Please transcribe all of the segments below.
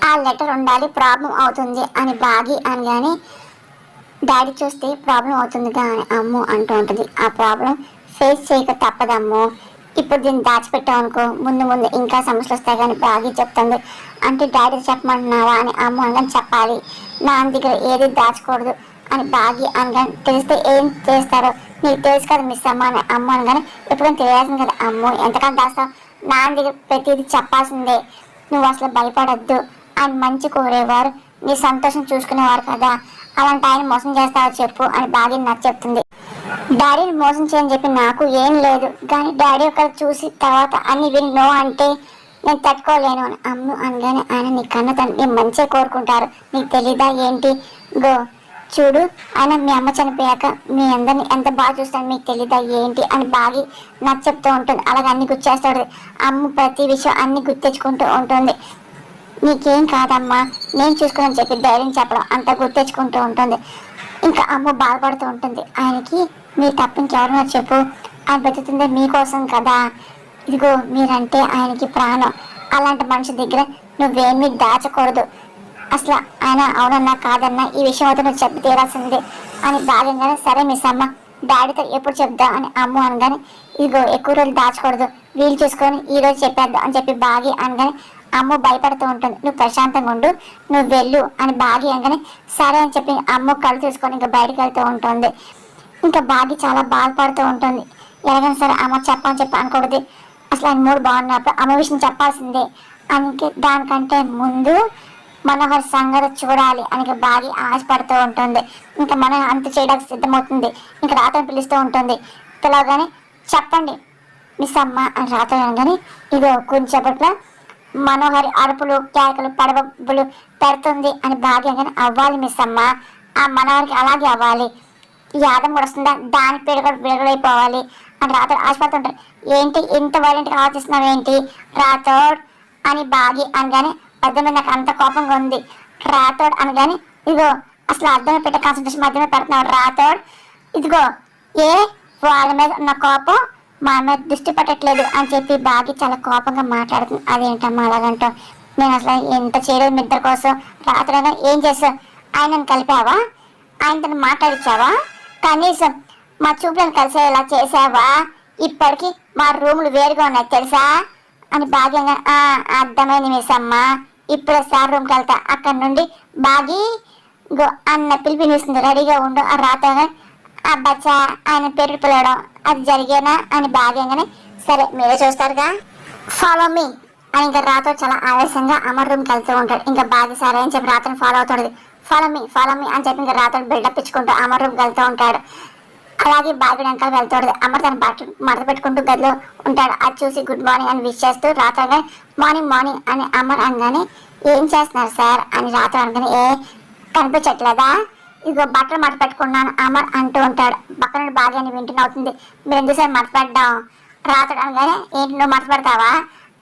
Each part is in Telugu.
ఆ లెటర్ ఉండాలి, ప్రాబ్లం అవుతుంది అని బాగి అనగానే డాడీ చూస్తే ప్రాబ్లం అవుతుంది కానీ అమ్ము అంటూ ఉంటుంది. ఆ ప్రాబ్లం ఫేస్ చేయక తప్పదమ్ము. ఇప్పుడు దీన్ని దాచిపెట్టావు అనుకో ముందు ముందు ఇంకా సమస్యలు వస్తాయి కానీ బాగి చెప్తుంది. అంటే డాడీ చెప్పమంటున్నావా అని అమ్ము అనగానే చెప్పాలి. నాన్న దగ్గర ఏది దాచకూడదు అని బాగి అనగానే తెలిస్తే ఏం చేస్తారో నీకు తెలుసు కదా మిస్ అమ్మ అని అమ్మ అనగానే ఎప్పుడైనా తెలియాల్సింది కదా అమ్ము ఎంతకాలం దాస్తావు. నాన్న దగ్గర ప్రతిదీ చెప్పాల్సిందే. నువ్వు అసలు భయపడద్దు. ఆయన మంచి కోరేవారు, నీ సంతోషం చూసుకునేవారు కదా. అలాంటి ఆయన మోసం చేస్తావో చెప్పు అని బాగా నాకు చెప్తుంది. డాడీని మోసం చేయని చెప్పి నాకు ఏం లేదు కానీ డాడీ ఒకరు చూసి తర్వాత అన్ని విని నో అంటే నేను తట్టుకోలేను అని అమ్ము అనగానే ఆయన నీ కన్న తండ్రి మంచిగా కోరుకుంటారు, నీకు తెలీదా ఏంటి? గో చూడు ఆయన మీ అమ్మ చనిపోయాక మీ అందరిని ఎంత బాగా చూస్తాను మీకు తెలీదా ఏంటి అని బాగా నాకు చెప్తూ ఉంటుంది. అలాగే అన్ని గుర్చేస్తాడు. అమ్ము ప్రతి విషయం అన్ని గుర్తెచ్చుకుంటూ ఉంటుంది. నీకేం కాదమ్మా నేను చూసుకుని చెప్పి ధైర్యం చెప్పడం అంత గుర్తెచ్చుకుంటూ ఉంటుంది. ఇంకా అమ్మ బాధపడుతూ ఉంటుంది. ఆయనకి మీరు తప్పింకెవరన్నా చెప్పు, ఆయన బతుకుతుందే మీకోసం కదా. ఇదిగో మీరంటే ఆయనకి ప్రాణం. అలాంటి మనిషి దగ్గర నువ్వేమీ దాచకూడదు. అసలు ఆయన అవునన్నా కాదన్నా ఈ విషయం అయితే నువ్వు చెప్పి తీరాల్సిందే అని బాగంగానే సరే మిస్ అమ్మ డాడీతో ఎప్పుడు చెప్దా అని అమ్ము అనగానే ఇదిగో ఎక్కువ రోజులు దాచకూడదు, వీలు చూసుకొని ఈ రోజు చెప్పేద్దాం అని చెప్పి బాగి అనగానే అమ్మ భయపడుతూ ఉంటుంది. నువ్వు ప్రశాంతంగా ఉండు, నువ్వు వెళ్ళు అని బాగి అనగానే సరే అని చెప్పి అమ్మ కళ్ళు తీసుకొని ఇంకా బయటకు వెళ్తూ ఉంటుంది. ఇంకా బాగి చాలా బాధపడుతూ ఉంటుంది. ఎలాగైనా సరే అమ్మ చెప్పని చెప్పి అనకూడదు. అసలు ఆయన మూడు బాగున్నప్పుడు అమ్మ విషయం చెప్పాల్సిందే. అందుకే దానికంటే ముందు మనోహర్ సంగతి చూడాలి అని బాగా ఆశపడుతూ ఉంటుంది. ఇంకా మనం అంత చేయడానికి సిద్ధమవుతుంది. ఇంకా రాతను పిలుస్తూ ఉంటుంది. పిలవగానే చెప్పండి మిస్ అమ్మ అని రాత అనగానే ఇదో కొంచెంపట్లో మనోహరి అరుపులు కేకలు పడవబ్బులు పెడుతుంది అని భాగ్యంగానే అవ్వాలి మిస్ అమ్మ. ఆ మనోహరికి అలాగే అవ్వాలి. ఈ ఆదం కూడా వస్తుందా దాని పేరు కూడా విడుదలైపోవాలి అని రాతోడు ఆశపడుతుంటారు. ఏంటి ఇంత వైలెంట్గా ఆలోచిస్తున్నావు ఏంటి రాతోడ్ అని బాగి అనగానే అర్థమే నాకు అంత కోపంగా ఉంది. రాతోడ్ అనగానే ఇదిగో అసలు అర్థమే పెట్టే కాన్సన్ట్రేషన్ మధ్యమే పెడుతున్నాడు రాతోడ్. ఇదిగో ఏ వాళ్ళ మీద ఉన్న కోపం మా మీద దృష్టి పట్టట్లేదు అని చెప్పి బాగి చాలా కోపంగా మాట్లాడుతుంది. అదేంటమ్మా అలాగంటావు, నేను అసలు ఎంత చేయలేదు మీ ఇద్దరి కోసం. రాత్రి ఏం చేసావు? ఆయనను కలిపావా? ఆయనతో మాట్లాడిచ్చావా? కనీసం మా చూపులను కలిసేలా చేసావా? ఇప్పటికీ మా రూములు వేరుగా ఉన్నాయి తెలుసా అని భాగ్యంగా అర్థమైంది మిస్ అమ్మ. ఇప్పుడే సార్ రూమ్కి వెళ్తా, అక్కడ నుండి బాగి గో అన్న పిలిపినిస్తుంది, రెడీగా ఉండు. ఆ రాత్రి ఆ బచ్చా ఆయన పేరు పిలవడం అది జరిగేనా అని భాగ్యంగానే సరే మీరే చూస్తారుగా, ఫాలో మీ అని ఇంకా రాతో చాలా ఆవేశంగా అమర్ రూమ్కి వెళ్తూ ఉంటాడు. ఇంకా బాగా సరే అని చెప్పి రాత్రిని ఫాలో అవుతాడు. ఫాలో మీ అని చెప్పి ఇంకా రాత్రి బిల్డప్ ఇచ్చుకుంటూ అమర్ రూమ్కి వెళ్తూ ఉంటాడు. అలాగే బాబీ వెనకాల వెళ్తాడు. అమర్ తన బట్టలు మడత పెట్టుకుంటూ గదిలో ఉంటాడు. అది చూసి గుడ్ మార్నింగ్ అని విష్ చేస్తూ రాత్రి మార్నింగ్ మార్నింగ్ అని అమర్ అనగానే ఏం చేస్తున్నారు సార్ అని రాత్రి అనగానే కనిపించట్లేదా? ఇదిగో బట్టలు మడత పెట్టుకున్నాను అమర్ అంటూ ఉంటాడు. పక్కన బాగా అని వింటున్నవుతుంది. మీరు ఎందుకు మడత పెట్టడం? రాత్రి అనగానే ఏంటి నువ్వు మడత పెడతావా?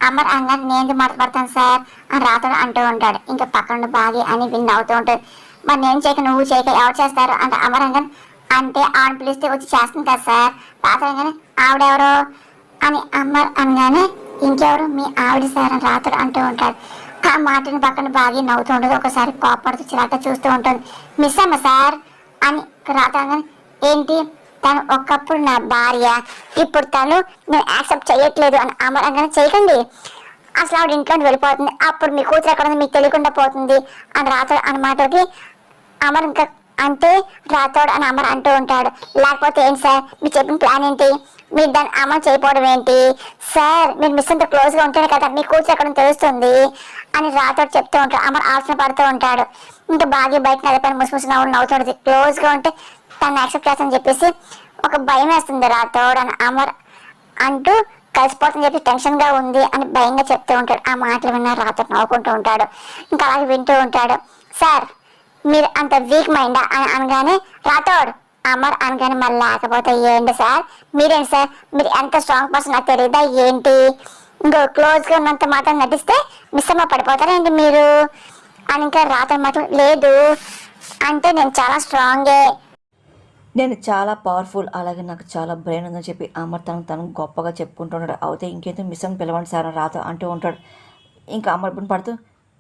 అమర్ అనగానే నేను మడత పెడతాను సార్ అని రాత్రి అంటూ ఉంటాడు. ఇంకా పక్కన బాగా అని విన్ అవుతూ ఉంటుంది. మరి నేను చేయక నువ్వు చేయక ఎవరు చేస్తారు అంటే అమర్ అనగానే అంటే ఆవిడ పిలిస్తే వచ్చి చేస్తుంది కదా సార్. రాత్రి అనగానే ఆవిడెవరు అని అమర్ అనగానే ఇంకెవరు మీ ఆవిడ సార్ అని రాత్రి అంటూ ఉంటాడు. ఆ మాటని పక్కన బాగా నవ్వుతూ ఉంటుంది. ఒకసారి కోపడుతూ చిరాక చూస్తూ ఉంటుంది. మిస్ అమ్మ సార్ అని రాత్రి ఏంటి తను ఒకప్పుడు నా భార్య, ఇప్పుడు తను నేను యాక్సెప్ట్ చేయట్లేదు అని అమర్ అనగానే చేయకండి, అసలు ఆవిడ ఇంట్లో వెళ్ళిపోతుంది, అప్పుడు మీ కూతురు ఎక్కడ ఉంది మీకు తెలియకుండా పోతుంది అని రాత్రి అన్నమాటకి అమర్ ఇంకా అంటే రాతోడు అని అమర్ అంటూ ఉంటాడు. లేకపోతే ఏంటి సార్ మీరు చెప్పిన ప్లాన్ ఏంటి? మీరు దాన్ని అమలు చేయకపోవడం ఏంటి సార్? మీరు మిస్ అంత క్లోజ్గా ఉంటేనే కదా మీ కూతురు ఎక్కడ తెలుస్తుంది అని రాతోడు చెప్తూ ఉంటాడు. అమర్ ఆలోచన పడుతూ ఉంటాడు. ఇంకా బాగా బయట నడిపోయిన ముసి నవ్వుతుంది. క్లోజ్గా ఉంటే తను యాక్సెప్ట్ చేస్తానని చెప్పేసి ఒక భయం వేస్తుంది రాతోడు అని అమర్ అంటూ కలిసిపోతుందని చెప్పి టెన్షన్గా ఉంది అని భయంగా చెప్తూ ఉంటాడు. ఆ మాటలు విన్న రాతోడు నవ్వుకుంటూ ఉంటాడు. ఇంకా అలాగే వింటూ ఉంటాడు. సార్ మీరు అంత వీక్ మైండా అని అనగానే రాతోడ్ అమర్ అనగానే మరి లేకపోతే ఏంటి సార్ మీరేంటి సార్ మీరు ఎంత స్ట్రాంగ్ పర్సన్ నాకు తెలియదా ఏంటి? ఇంకో క్లోజ్గా ఉన్నంత మాత్రం నటిస్తే మిస్ అమ్మ పడిపోతారేంటి మీరు అని ఇంకా రాతోడ్ మాత్రం లేదు అంటే నేను చాలా స్ట్రాంగే, నేను చాలా పవర్ఫుల్, అలాగే నాకు చాలా బ్రెయిన్ ఉందని చెప్పి అమర్ తను గొప్పగా చెప్పుకుంటున్నాడు. అయితే ఇంకేదో మిస్ అని పిలవండి సార్ అని రాతో అంటూ ఉంటాడు. ఇంకా అమర్ పడుతూ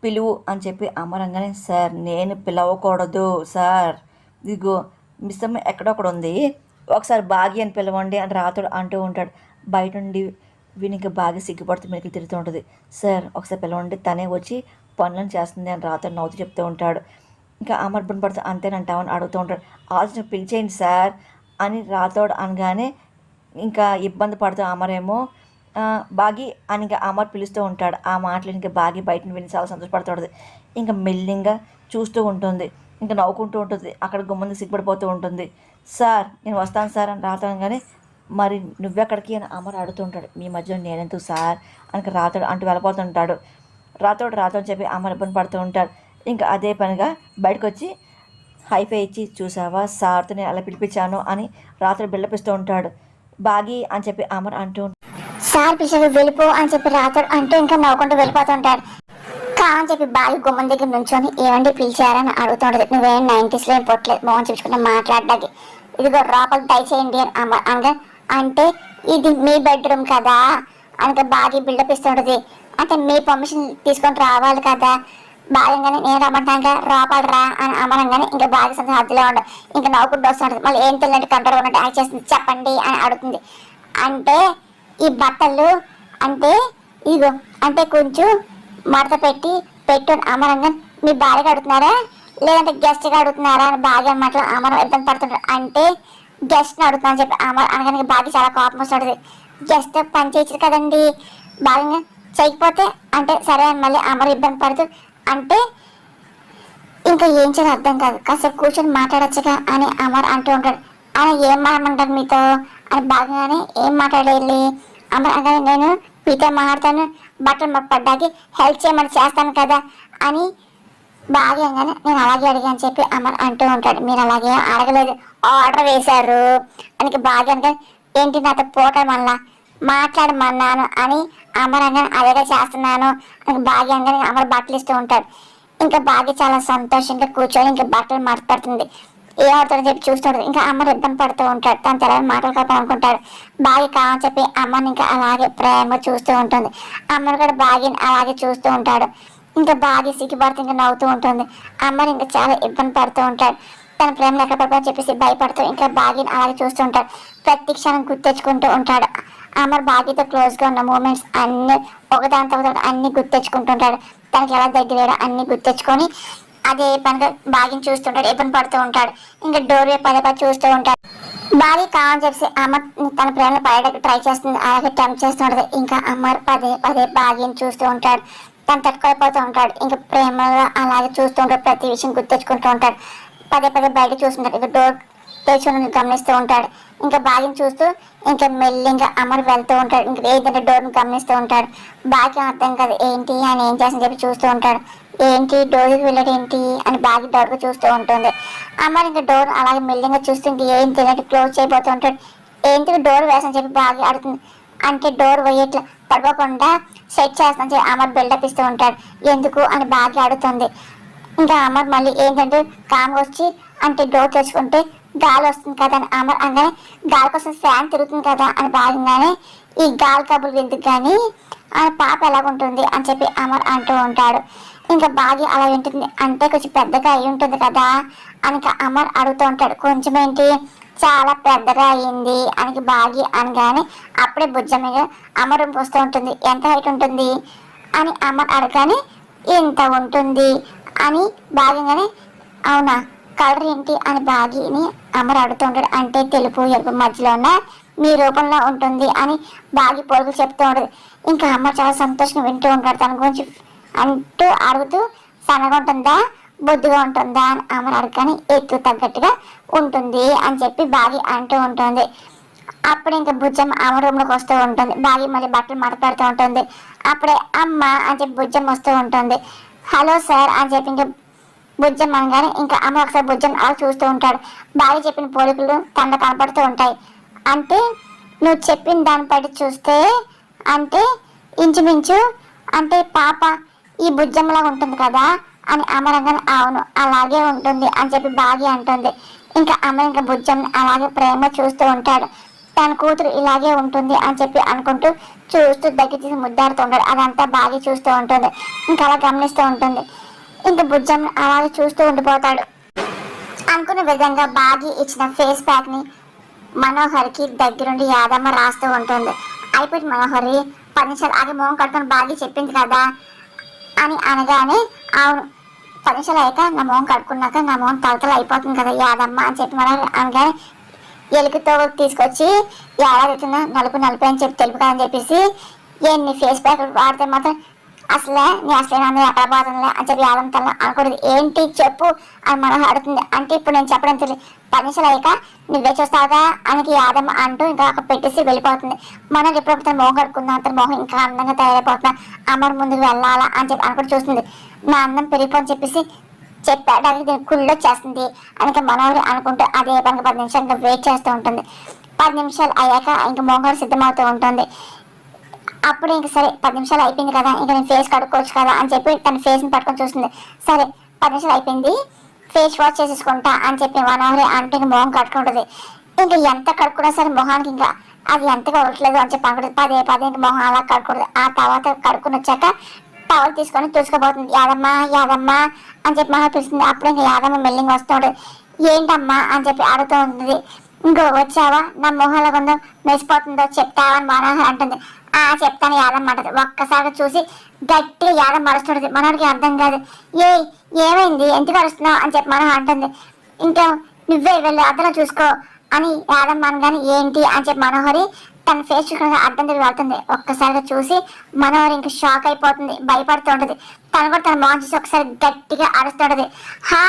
పిలువు అని చెప్పి అమరంగానే, సార్ నేను పిలవకూడదు సార్, ఇదిగో మిస్సమ్మ ఎక్కడొక్కడ ఉంది, ఒకసారి బాగి అని పిలవండి అని రాతోడు అంటూ ఉంటాడు. బయట నుండి వీనికి బాగా సిగ్గుపడుతూ మెలికలు తిరుగుతూ ఉంటుంది. సార్ ఒకసారి పిలవండి, తనే వచ్చి పనులను చేస్తుంది అని రాతోడు నవ్వుతూ చెప్తూ ఉంటాడు. ఇంకా అమర్ ఇబ్బంది పడుతూ అంతేనంటామని అడుగుతూ ఉంటాడు. ఆలోచన పిలిచేయండి సార్ అని రాతోడు అనగానే ఇంకా ఇబ్బంది పడుతూ అమరేమో బాగి అని ఇంకా అమర్ పిలుస్తూ ఉంటాడు. ఆ మాటలు ఇంకా బాగి బయట విని చాలా సంతోషపడుతుంది. ఇంకా మెల్లింగా చూస్తూ ఉంటుంది, ఇంకా నవ్వుకుంటూ ఉంటుంది. అక్కడ గుమ్మంది సిగ్గుపడిపోతూ ఉంటుంది. సార్ నేను వస్తాను సార్ అని రాతాను, కానీ మరి నువ్వెక్కడికి అని అమర్ అడుగుతూ ఉంటాడు. మీ మధ్యలో నేనెందుకు సార్ అని రాతోడు అంటూ వెళ్ళిపోతుంటాడు. రాతోడు చెప్పి అమర్ ఇబ్బంది పడుతూ ఉంటాడు. ఇంకా అదే పనిగా బయటకు వచ్చి హైఫై ఇచ్చి, చూసావా సార్తో నేను అలా పిలిపించాను అని రాతోడు బిల్డపిస్తూ ఉంటాడు. బాగి అని చెప్పి అమర్ అంటూ సార్ పిలిచారు వెళ్ళిపో అని చెప్పి రాతోడు అంటూ ఇంకా నవ్వుకుంటూ వెళ్ళిపోతుంటాడు. అని చెప్పి బాగా గుమ్మం దగ్గర నుంచొని ఏమండి పిలిచారని అడుగుతుంటది. నువ్వేం 90s లో ఏం పొట్టలేదు మోహన్ చూపించుకుంటా మాట్లాడడానికి, ఇదిగో లోపల దయచేయండి అని అమ్మ అనగా, అంటే ఇది మీ బెడ్రూమ్ కదా అనగా బాగా బిల్డప్ ఇస్తుంటది. అంటే మీ పర్మిషన్ తీసుకొని రావాలి కదా, బాగానే నేను రమ్మంటాక లోపల రా అని అమ్మనంగానే ఇంకా బాగా సంతోషం హద్దులో ఉండదు. ఇంకా నవ్వుకుంటూ వస్తుంటది. మళ్ళీ ఏం తెలియనట్టు కంట్రోల్ ఉన్నట్టు యాక్ట్ చేస్తుంది. చెప్పండి అని అడుగుతుంది. అంటే ఈ బట్టలు అంటే ఇగో అంటే కొంచెం మడత పెట్టు అమరంగా, మీ భార్యగా అడుగుతున్నారా లేదంటే గెస్ట్గా అడుగుతున్నారా అని బాగా అన్నట్లు అమరం ఇబ్బంది పడుతుంటారు. అంటే గెస్ట్ని అడుగుతున్నా చెప్పి అమర్ అనగానే బాగా చాలా కోపం వస్తుంటుంది. గెస్ట్ పని చేయచ్చు కదండి, బాగా చేయకపోతే అంటే సరే అని మళ్ళీ అమర్ ఇబ్బంది పడుతూ, అంటే ఇంకా ఏం చేయాలి అర్థం కాదు, కాసేపు కూర్చొని మాట్లాడచ్చుగా అని అమర్ అంటూ ఉంటాడు. ఆయన ఏం మాట్లాడమంటారు మీతో అని బాగానే ఏం మాట్లాడేయాలి అమర్ అనగానే, నేను మీతో మాట్లాడతాను, బట్టలు పడ్డాకి హెల్ప్ చేయమని చేస్తాను కదా అని బాగా నేను అలాగే అడిగాను చెప్పి అమర్ అంటూ ఉంటాడు. మీరు అలాగే అడగలేదు, ఆర్డర్ వేశారు అని బాగా అంటే, ఏంటి నాతో పోట మళ్ళా మాట్లాడమన్నాను అని అమర్ అనగానే అదేగా చేస్తున్నాను అని బాగా అనగానే అమర్ బట్టలు ఇస్తూ ఉంటాడు. ఇంకా బాగా చాలా సంతోషంగా కూర్చొని ఇంకా బట్టలు మాట్లాడుతుంది. ఏమవుతుందని చెప్పి చూస్తుంటాడు. ఇంకా అమ్మని ఇబ్బంది పడుతూ ఉంటాడు. తను తెలని మాటలు కాదు అనుకుంటాడు. బాగా కావాలని చెప్పి అమ్మని ఇంకా అలాగే ప్రేమ చూస్తూ ఉంటుంది. అమ్మని కూడా బాగా అలాగే చూస్తూ ఉంటాడు. ఇంకా బాగా సిగ్గుపడుతూ ఇంకా నవ్వుతూ ఉంటుంది. అమ్మని ఇంకా చాలా ఇబ్బంది పడుతూ ఉంటాడు. తన ప్రేమను ఎక్కడ పడుతుందని చెప్పేసి భయపడుతూ ఇంకా బాగా అలాగే చూస్తూ ఉంటాడు. ప్రతి క్షణం గుర్తెచ్చుకుంటూ ఉంటాడు. అమర్ బాగీతో క్లోజ్గా ఉన్న మూమెంట్స్ అన్ని ఒకదాని తర్వాత అన్ని గుర్తెచ్చుకుంటుంటాడు. తనకి ఎలా దగ్గర అన్ని గుర్తెచ్చుకొని అదే పనిగా బాగా చూస్తుంటాడు. ఇబ్బంది పడుతూ ఉంటాడు. ఇంకా డోర్ పదే చూస్తూ ఉంటాడు. బాగా కావాలని చెప్పి అమ్మ తన ప్రేమను పడడానికి ట్రై చేస్తుంది, అలాగే టెంప్ట్ చేస్తుంటది. ఇంకా అమ్మర్ పదే బాగా చూస్తూ ఉంటాడు. తను తట్టుకోలేకపోతూ ఉంటాడు. ఇంకా ప్రేమగా అలాగే చూస్తూ ఉంటాడు. ప్రతి విషయం గుర్తెచ్చుకుంటూ ఉంటాడు. పదే బయట చూస్తుంటాడు. ఇంకా డోర్ తెచ్చుకుని గమనిస్తూ ఉంటాడు. ఇంకా బాగా చూస్తూ ఇంకా మెల్లిగా అమర్ వెళ్తూ ఉంటాడు. ఇంకా ఏదంటే డోర్ని గమనిస్తూ ఉంటాడు. బాగా అర్థం కాదు ఏంటి అని ఏం చేసిన చెప్పి చూస్తూ ఉంటాడు. ఏంటి డోర్కి వెళ్ళడం ఏంటి అని బాగా డోర్గా చూస్తూ ఉంటుంది. అమర్ ఇంకా డోర్ అలాగే మెల్లిగా చూస్తూ ఇంక ఏం తెలియదు క్లోజ్ చేయబోతూ ఉంటాడు. ఏంటి డోర్ వేసని చెప్పి బాగా అడుగుతుంది. అంటే డోర్ వేయట్లా పడుకోకుండా సెట్ చేస్తాను చెప్పి అమర్ బిల్డప్ ఇస్తూ ఉంటాడు. ఎందుకు అని బాగా అడుగుతుంది. ఇంకా అమర్ మళ్ళీ ఏంటంటే కామ్ వచ్చి అంటే డోర్ తెచ్చుకుంటే గాలి వస్తుంది కదా అని అమర్ అనగానే, గాలి కోసం ఫ్యాన్ తిరుగుతుంది కదా అని బాగానే ఈ గాలి కబుర్లు ఎందుకు కానీ ఆ పాప ఎలాగుంటుంది అని చెప్పి అమర్ అంటూ ఉంటాడు. ఇంకా బాగా అలా ఉంటుంది అంటే కొంచెం పెద్దగా అయి ఉంటుంది కదా అని అమర్ అడుగుతూ ఉంటాడు. కొంచెం ఏంటి చాలా పెద్దగా అయ్యింది అని బాగి అనగానే అప్పుడే భుజంగా అమర్ రూమ్కి వస్తూ ఉంటుంది. ఎంత హైట్ ఉంటుంది అని అమర్ అడగానే ఇంత ఉంటుంది అని బాగానే, అవునా కలర్ ఏంటి అని బాగిని అమర్ అడుగుతూ ఉంటాడు. అంటే తెలుపు ఎరుపు మధ్యలో ఉన్న మీ రూపంలో ఉంటుంది అని బాగి పొరుగులు చెప్తూ ఉంటుంది. ఇంకా అమ్మ చాలా సంతోషంగా వింటూ ఉంటాడు. తన గురించి అంటూ అడుగుతూ సన్నగా ఉంటుందా బొద్దుగా ఉంటుందా అని అమర్ అడగని ఎత్తు తగ్గట్టుగా ఉంటుంది అని చెప్పి బాగి అంటూ ఉంటుంది. అప్పుడు ఇంకా భుజం అమ్మ రూమ్లోకి వస్తూ ఉంటుంది. బాగి మళ్ళీ బట్టలు మాట్లాడుతూ ఉంటుంది. అప్పుడే అమ్మ అని చెప్పి భుజం వస్తూ ఉంటుంది. హలో సార్ అని చెప్పి ఇంకా భుజం అనగానే ఇంకా అమ్మ ఒకసారి భుజం అలా చూస్తూ ఉంటాడు. బాగా చెప్పిన పోలికలు తనలో కనపడుతూ ఉంటాయి. అంటే నువ్వు చెప్పిన దాన్ని బట్టి చూస్తే అంటే ఇంచుమించు అంటే పాప ఈ భుజంలా ఉంటుంది కదా అని అమరంగానే అవును అలాగే ఉంటుంది అని చెప్పి బాగా అంటుంది. ఇంకా అమ్మ ఇంకా భుజం అలాగే ప్రేమ చూస్తూ ఉంటాడు. తన కూతురు ఇలాగే ఉంటుంది అని చెప్పి అనుకుంటూ చూస్తూ దగ్గర తీసి ముద్దాడుతూ ఉంటాడు. అదంతా బాగా చూస్తూ ఉంటుంది. ఇంకా అలా గమనిస్తూ ఉంటుంది. ఇంకా బుజ్జమ్మ అలాగే చూస్తూ ఉండిపోతాడు. అనుకున్న విధంగా బాగి ఇచ్చిన ఫేస్ ప్యాక్ ని మనోహర్కి దగ్గరుండి యాదమ్మ రాస్తూ ఉంటుంది. అయిపోయి మనోహరి 10 నిమిషాలు ఆగి మొహం కట్టుకొని బాగి చెప్పింది కదా అని అనగానే, అవును 10 నిమిషాలు అయ్యాక నా మొహం కట్టుకున్నాక నా మొహం తలతల అయిపోతుంది కదా యాదమ్మ అని చెప్పి మనోహరి అనగానే, ఎలుగుతో తీసుకొచ్చి ఏడాదితున్నా నలుపు నలుపు అని చెప్పి తెలుపు అని చెప్పేసి ఎన్ని ఫేస్ ప్యాక్ వాడితే మాత్రం అసలే నీ అసలే అందరూ ఎక్కడ పోతుందిలే అని చెప్పి యాదమ్మ తల అనకూడదు. ఏంటి చెప్పు అని మనోహర్ అడుగుతుంది. అంటే ఇప్పుడు నేను చెప్పడం తెలియదు, 10 నిమిషాలు అయ్యాక నువ్వే చూస్తావుగా అని యాదమ్మ అంటూ ఇంకా అక్కడ పెట్టేసి వెళ్ళిపోతుంది. మనం ఎప్పుడప్పుడు తన మొహం కట్టుకుందాం, తన మొహం ఇంకా అందంగా తయారైపోతున్నా, అమ్మడు ముందుకు వెళ్ళాలా అని చెప్పి అనుకుంటూ చూస్తుంది. నా అందం పెరిగిపోని చెప్పేసి చెప్పడానికి దీనికి కుళ్ళు వచ్చేస్తుంది అని మనోహరి అనుకుంటూ అదే పనికి 10 నిమిషాలు ఇంకా వెయిట్ చేస్తూ ఉంటుంది. 10 నిమిషాలు అయ్యాక ఇంకా మోహన్ సిద్ధమవుతూ ఉంటుంది. అప్పుడు ఇంక సరే 10 నిమిషాలు అయిపోయింది కదా, ఇంకా నేను ఫేస్ కడుక్కోవచ్చు కదా అని చెప్పి తన ఫేస్ని పట్టుకొని చూస్తుంది. సరే 10 నిమిషాలు అయిపోయింది, ఫేస్ వాష్ చేసేసుకుంటా అని చెప్పి మనోహరి అంటే ఇంక మొహం కట్టుకుంటుంది. ఇంకా ఎంత కడుక్కున్నా సరే మొహానికి ఇంకా అది ఎంతగా అవ్వట్లేదు అని చెప్పి అనుకుంటుంది. పదే పదే ఇంక మొహం అలా కడుక్కుంటుంది. ఆ తర్వాత కడుక్కుని వచ్చాక టవల్ తీసుకొని తుడుచుకోబోతుంది. యాదమ్మ యాదమ్మ అని చెప్పి మనోహర్ పిలుస్తుంది. అప్పుడు ఇంకా యాదమ్మ మెల్లింగ్ వస్తుంది. ఏంటమ్మా అని చెప్పి అడుగుతూ ఉంటుంది. ఇంకో వచ్చావా, నా మొహంలో కొంచెం మెరిసిపోతుందో చెప్తావా అని మనోహర్ అంటుంది. చెప్తాను యాదమ్మ అంటది. ఒక్కసారి చూసి గట్టిగా యాదమ్మ అరుస్తుంటది. మనోడికి అర్థం కాదు. ఏమైంది ఎందుకు అరుస్తున్నావు అని చెప్పి మనోహర్ అంటుంది. ఇంకా నువ్వే వెళ్ళి అర్థంలో చూసుకో అని యాదమ్మ అనగానే ఏంటి అని చెప్పి మనోహరి తన ఫేస్ చూసుకుని అర్థం తిరిగి వెళ్తుంది. ఒక్కసారిగా చూసి మనోహరి ఇంకా షాక్ అయిపోతుంది, భయపడుతుంటది. తను కూడా తన మొహం చూసి ఒకసారి గట్టిగా అరుస్తుంటది. హా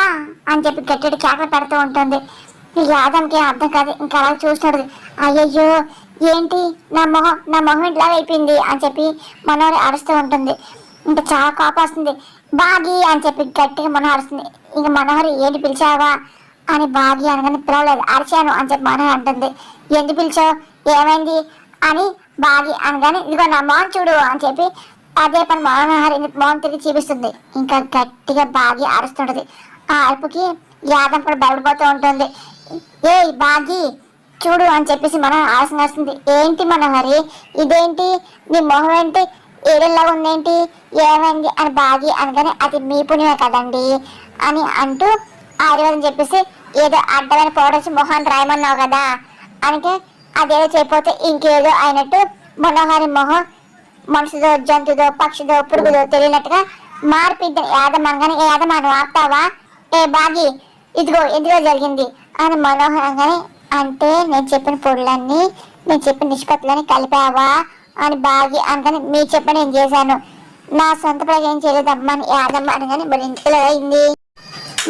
అని చెప్పి గట్టిగా కేకలు పెడుతూ ఉంటుంది. యాదమ్కి అర్థం కాదు, ఇంకా అలా చూస్తుంటది. అయ్యయ్యో ఏంటి నా మొహం ఇట్లా అయిపోయింది అని చెప్పి మనోహరి అరుస్తూ ఉంటుంది. ఇంకా చాలా కోపం వస్తుంది. బాగి అని చెప్పి గట్టిగా మనోహరి అరుస్తుంది. ఇంకా మనోహరి ఏంటి పిలిచావా అని బాగి అనగానే పిలవలేదు, అరిచాను అని చెప్పి మనోహరి అంటుంది. ఎందుకు పిలిచావు, ఏమైంది అని బాగి అనగానే ఇదిగో నా మొహం చూడు అని చెప్పి అదే పని మనోహరి మొహం తిరిగి చూపిస్తుంది. ఇంకా గట్టిగా బాగి అరుస్తుంటది. ఆ అరుపుకి యాదం కూడా భయపడిపోతూ ఉంటుంది. బాగి చూడు అని చెప్పేసి మనం ఆశ వస్తుంది. ఏంటి మనోహరి ఇదేంటి, నీ మొహం ఏంటి ఏడల్లా ఉందేంటి, ఏమైంది అని బాగి అనగానే అది మీ పుణ్యమే కదండి అని అంటూ ఆయుర్వేదం చెప్పేసి ఏదో అడ్డమైన పౌడర్ వచ్చి మొహాన్ని రాయమన్నావు కదా అంటే అదేదో చేయకపోతే ఇంకేదో అయినట్టు మనోహరి మొహం మనుషుదో జంతుదో పక్షిదో పురుగుదో తెలియనట్టుగా మార్పిద్ద యాదమనగానే యాదమాను ఆపుతావా, బాగి ఇదిగో ఎందులో జరిగింది అని మనోహర్ అనగానే అంటే నేను చెప్పిన పొడులన్నీ నేను చెప్పిన నిష్పత్తులని కలిపావా అని బాగి అనగానే మీరు చెప్పి నేను చేశాను, నా సొంత ప్రజలు ఏం చేయలేదమ్మా అని యాదమ్మ అనగానే మరి ఇంట్లో అయింది.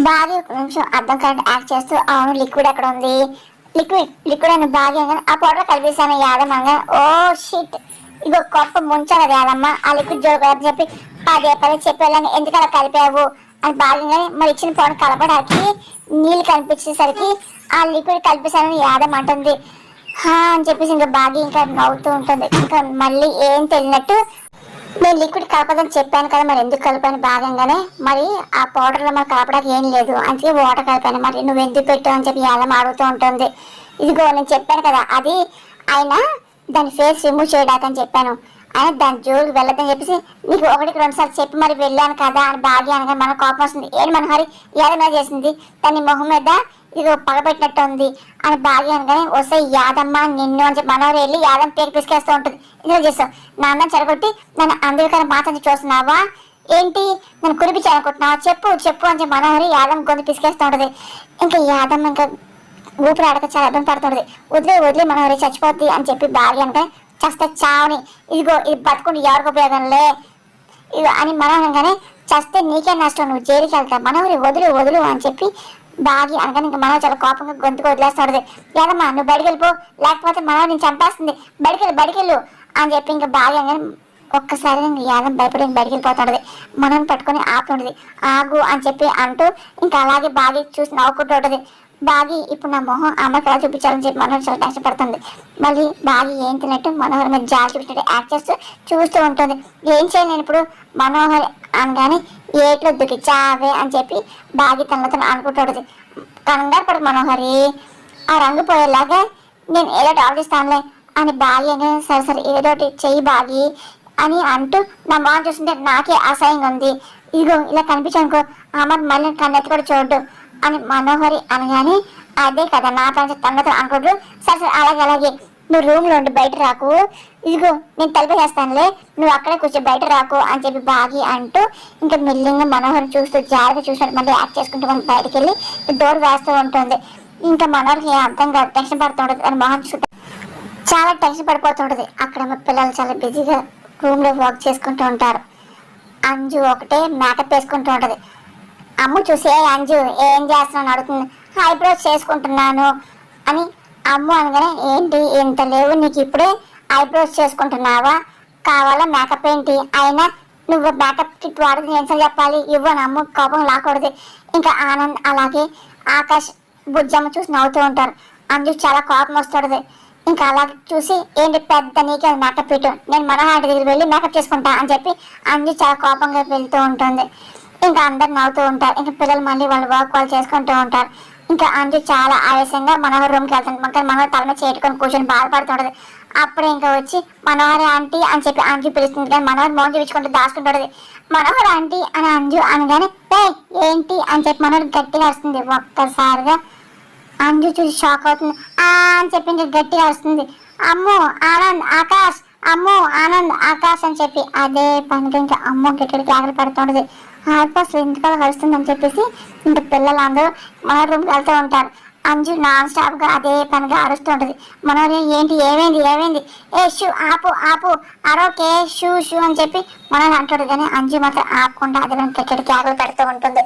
బాగి ఒక నిమిషం అర్థం కాదు యాక్ట్ చేస్తూ అవును లిక్విడ్ ఎక్కడ ఉంది, లిక్విడ్ అని బాగి అనగానే ఆ పౌడర్ కలిపేశాను యాదమ్మ అనగానే ఓ షిట్ ఇగో కొత్త ముంచాను కదా యాదమ్మ ఆ లిక్విడ్ జోడు చెప్పి పదే చెప్పేళ్ళని ఎందుకు అలా కలిపావు అని బాగా మరి ఇచ్చిన పౌడర్ కలపడానికి నీళ్ళు కనిపించేసరికి ఆ లిక్విడ్ కలిపేశానని యాదమ్మ అంటుంది. అని చెప్పేసి ఇంకా బాగా ఇంకా నవ్వుతూ ఉంటుంది. ఇంకా మళ్ళీ ఏం తెలియనట్టు నేను లిక్విడ్ కలపదని చెప్పాను కదా మరి ఎందుకు కలిపాను భాగంగానే మరి ఆ పౌడర్లో మరి కలపడానికి ఏం లేదు అందుకే వాటర్ కలిపాను మరి నువ్వు ఎందుకు పెట్టావు అని చెప్పి యాదమ్మ అడుగుతూ ఉంటుంది. ఇదిగో నేను చెప్పాను కదా అది ఆయన దాని ఫేస్ రిమూవ్ చేయడానికి అని చెప్పాను, ఆయన దాని జోలికి వెళ్ళదని చెప్పేసి నీకు 1-2 సార్లు చెప్పి మరి వెళ్ళాను కదా అని బాగా అనగా మన కోపం వస్తుంది. ఏంటి మనోహరి యాదమ్మ చేసింది దాని మొహం మీద ఇది పగబెట్టినట్టు ఉంది అని బాగా అనగానే వస్తే యాదమ్మ నిన్ను అని చెప్పి మనోహరి వెళ్ళి యాదమ్మ పేరు పిసికేస్తూ ఉంటుంది. ఇందులో చేస్తావు నా అందరం చెడగొట్టి నన్ను అందరికన్నా మాత్రం చూస్తున్నావా ఏంటి నన్ను కురిపించాలనుకుంటున్నావా చెప్పు చెప్పు అని చెప్పి మనోహరి యాదమ్మ గొంతు పిసికేస్తూ ఉంటుంది. ఇంకా యాదమ్మ ఇంకా ఊపిరి ఆడక చాలా ఇబ్బంది పడుతుంది. వదిలే మనోహరి చచ్చిపోద్ది అని చెప్పి బాగా అనగానే చస్తే చావని ఇదిగో ఇది బతుకుండి ఎవరికి ఉపయోగంలే ఇది అని మనోహరంగానే చస్తే నీకే నష్టం నువ్వు జైలుకి వెళ్తావు మనోహరి వదులు అని చెప్పి బాగి అనగానే ఇంకా మనోహర్ చాలా కోపంగా గొంతుకు వదిలేస్తాడు. ఏదమ్మా నువ్వు బయటికి వెళ్ళిపో లేకపోతే మనోహర్ నేను చంపేస్తుంది బయటికెళ్ళు అని చెప్పి ఇంకా బాగి అనగానే ఒక్కసారి యాదం భయపడి బయటికి వెళ్ళిపోతాడు. మనోని పట్టుకొని ఆపుతుండదు. ఆగు అని చెప్పి అంటూ ఇంకా అలాగే బాగి చూసి నవ్వుకుంటూ ఉంటుంది. బాగి ఇప్పుడు నా మొహం అమ్మకి ఎలా చూపించాలని చెప్పి మనోహర్ చాలా టెన్షన్ పడుతుంది. మళ్ళీ బాగి ఏం తిన్నట్టు మనోహర్ మీద జాలి చూపించినట్టు యాక్ట్ చేస్తూ చూస్తూ ఉంటుంది. ఏం చేయాలి నేను ఇప్పుడు మనోహర్ అనగానే ఏట్లో దుఃఖించావే అని చెప్పి బాగి తనతో అనుకుంటుంది. కంగారు పడు మనోహరి ఆ రంగు పోయేలాగా నేను ఏదో ఒకటి ఆలోచిస్తానులే అని బాగి అని సరే సరే ఏదో ఒకటి చెయ్యి బాగి అని అంటూ నా మొహం చూస్తుంటే నాకే అసహ్యంగా ఉంది. ఇదిగో ఇలా కనిపించానుకో అమర్ మళ్ళీ కన్నెత్తి కూడా చూడు అని మనోహరి అనగానే అదే కదా నా పని తన్నతో అనుకోడు. సరే సరే అలాగే అలాగే నువ్వు రూమ్లో ఉండి బయట రాకు, ఇదిగో నేను తలిపేస్తానులే నువ్వు అక్కడే కూర్చో బయట రాకు అని చెప్పి బాగి అంటూ ఇంకా మెల్లింగా మనోహర్ చూస్తూ జాగ్రత్త చూసినట్టు మళ్ళీ యాక్ట్ చేసుకుంటూ మనం బయటకు వెళ్ళి డోర్ వేస్తూ ఉంటుంది. ఇంకా మనోహర్కి అర్థం కాదు, టెన్షన్ పడుతుంటుంది అని మొహం చూసుకుంటూ చాలా టెన్షన్ పడిపోతుంటుంది. అక్కడ మా పిల్లలు చాలా బిజీగా రూమ్లో వర్క్ చేసుకుంటూ ఉంటారు. అంజు ఒకటే మేకప్ వేసుకుంటూ ఉంటుంది. అమ్ము చూసి అంజు ఏం చేస్తున్నాను అడుగుతుంది. ఐబ్రోస్ చేసుకుంటున్నాను అని అమ్ము అనగానే ఏంటి ఇంత లేవు నీకు ఇప్పుడే ఐబ్రోస్ చేసుకుంటున్నావా, కావాలా మేకప్ ఏంటి, అయినా నువ్వు మేకప్ కిట్ వాడితే నేను చెప్పాలి ఇవ్వను అమ్ము కోపం లాకూడదు. ఇంకా ఆనంద్ అలాగే ఆకాష్ బుజ్జమ్మ చూసి నవ్వుతూ ఉంటారు. అంజు చాలా కోపం వస్తుంది. ఇంకా అలాగే చూసి ఏంటి పెద్ద నీకే మేకప్ కిట్, నేను మనోహర్ దగ్గరికి వెళ్ళి మేకప్ చేసుకుంటా అని చెప్పి అంజు చాలా కోపంగా వెళ్తూ ఉంటుంది. ఇంకా అందరు నవ్వుతూ ఉంటారు. ఇంకా పిల్లలు మళ్ళీ వాళ్ళ వర్క్ వాళ్ళు చేసుకుంటూ ఉంటారు. ఇంకా అంజు చాలా ఆవేశంగా మనోహర్ రూమ్కి వెళ్తుంది. ఇంకా మనోహర్ తల మీద చేట్టుకొని కూర్చొని బాధపడుతుంటది. అప్పుడే ఇంకా వచ్చి మనోహర్ ఆంటీ అని చెప్పి అంజు పిలుస్తుంది. కానీ మనోహర్ మౌన్ చూపించుకుంటూ దాచుకుంటుంది. మనోహర్ ఆంటీ అని అంజు అనగానే ఏంటి అని చెప్పి మనోహర్ గట్టిగా వస్తుంది. ఒక్కసారిగా అంజు చూసి షాక్ అవుతుంది. అని చెప్పి ఇంకా గట్టిగా వస్తుంది. అమ్ము ఆనంద్ ఆకాష్, అమ్ము ఆనంద్ ఆకాష్ అని చెప్పి అదే పనికి ఇంకా అమ్ము గట్టిగా కేకలు పడుతుంటది. అసలు ఎందుకలా కలుస్తుందని చెప్పేసి ఇంకా పిల్లలందరూ మన రూమ్కి వెళ్తూ ఉంటారు. అంజు నాన్ స్టాప్ గా అదే పనిగా అరుస్తూ ఉంటుంది. మనోహరి ఏంటి ఏమైంది ఏమైంది, ఏ షూ ఆపు ఆపు అరోకే షూ షూ అని చెప్పి మనోహరి అంటాడు. కానీ అంజు మాత్రం ఆపకుండా అదే కేకలు పెడుతూ ఉంటుంది.